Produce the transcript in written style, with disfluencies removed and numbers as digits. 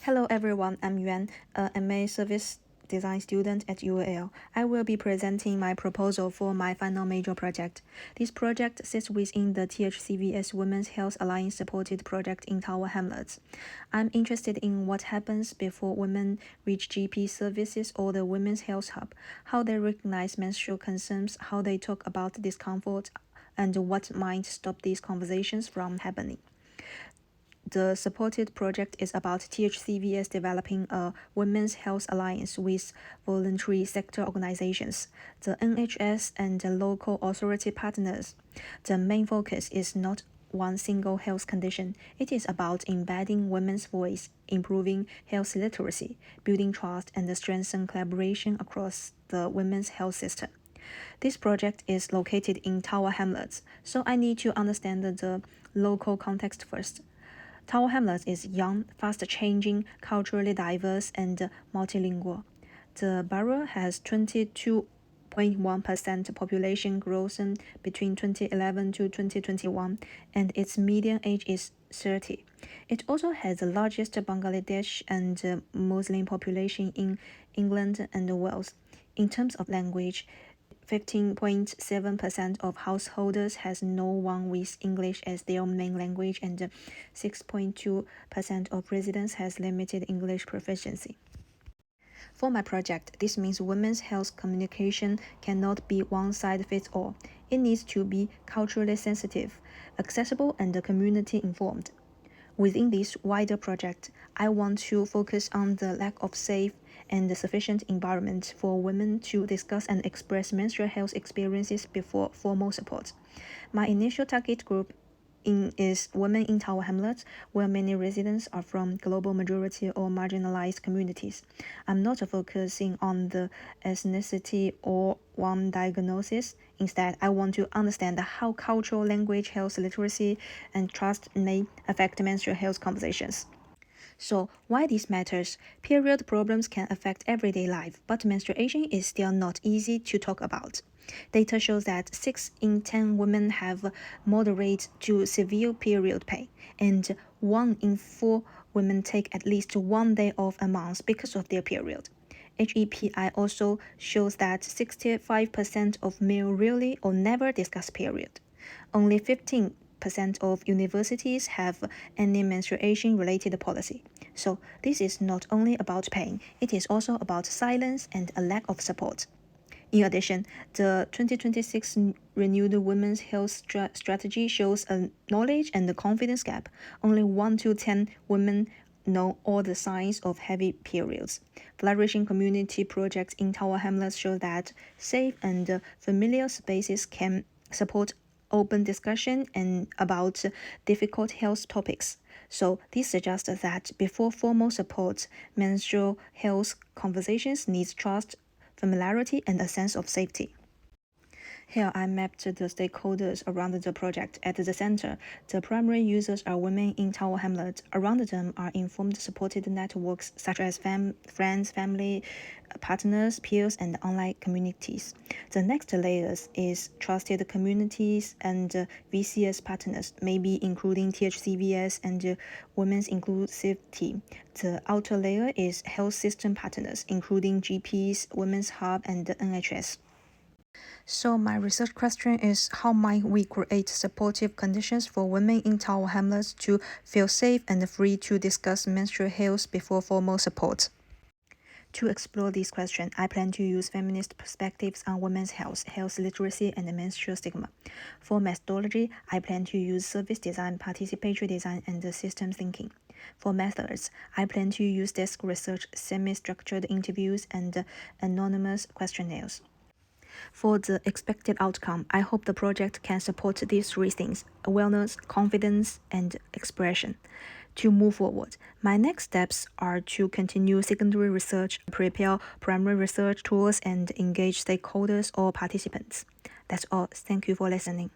Hello everyone, I'm Yuan, a MA Service Design student at UAL. I will be presenting my proposal for my final major project. This project sits within the THCVS Women's Health Alliance supported project in Tower Hamlets. I'm interested in what happens before women reach GP services or the Women's Health Hub, how they recognize menstrual concerns, how they talk about discomfort, and what might stop these conversations from happening. The supported project is about THCVS developing a women's health alliance with voluntary sector organizations, the NHS, and the local authority partners. The main focus is not one single health condition. It is about embedding women's voice, improving health literacy, building trust, and strengthening collaboration across the women's health system. This project is located in Tower Hamlets, so I need to understand the local context first. Tower Hamlets is young, fast-changing, culturally diverse, and multilingual. The borough has 22.1% population growth between 2011 to 2021, and its median age is 30. It also has the largest Bangladesh and Muslim population in England and Wales. In terms of language, 15.7% of householders has no one with English as their main language, and 6.2% of residents has limited English proficiency. For my project, this means women's health communication cannot be one-size-fits-all. It needs to be culturally sensitive, accessible, and community-informed. Within this wider project, I want to focus on the lack of safe and sufficient environment for women to discuss and express menstrual health experiences before formal support. My initial target group is women in Tower Hamlets, where many residents are from global majority or marginalized communities. I'm not focusing on the ethnicity or one diagnosis. Instead, I want to understand how cultural, language, health literacy, and trust may affect menstrual health conversations. So, why this matters? Period problems can affect everyday life, but menstruation is still not easy to talk about. Data shows that 6 in 10 women have moderate to severe period pain, and 1 in 4 women take at least 1 day off a month because of their period. HEPI also shows that 65% of male rarely or never discuss period. Only 15% of universities have any menstruation-related policy. So this is not only about pain, it is also about silence and a lack of support. In addition, the 2026 renewed women's health strategy shows a knowledge and confidence gap. Only 1 to 10 women know all the signs of heavy periods. Flourishing community projects in Tower Hamlets show that safe and familiar spaces can support open discussion and about difficult health topics. So this suggests that before formal support, menstrual health conversations need trust, familiarity, and a sense of safety. Here I mapped the stakeholders around the project. At the center, the primary users are women in Tower Hamlet. Around them are informed supported networks such as friends, family, partners, peers, and online communities. The next layers is trusted communities and VCS partners, maybe including THCVS and women's inclusivity. The outer layer is health system partners, including GPs, Women's Hub, and the NHS. So my research question is, how might we create supportive conditions for women in Tower Hamlets to feel safe and free to discuss menstrual health before formal support? To explore this question, I plan to use feminist perspectives on women's health, health literacy, and menstrual stigma. For methodology, I plan to use service design, participatory design, and system thinking. For methods, I plan to use desk research, semi-structured interviews, and anonymous questionnaires. For the expected outcome, I hope the project can support these 3 things: awareness, confidence, and expression. To move forward, my next steps are to continue secondary research, prepare primary research tools, and engage stakeholders or participants. That's all. Thank you for listening.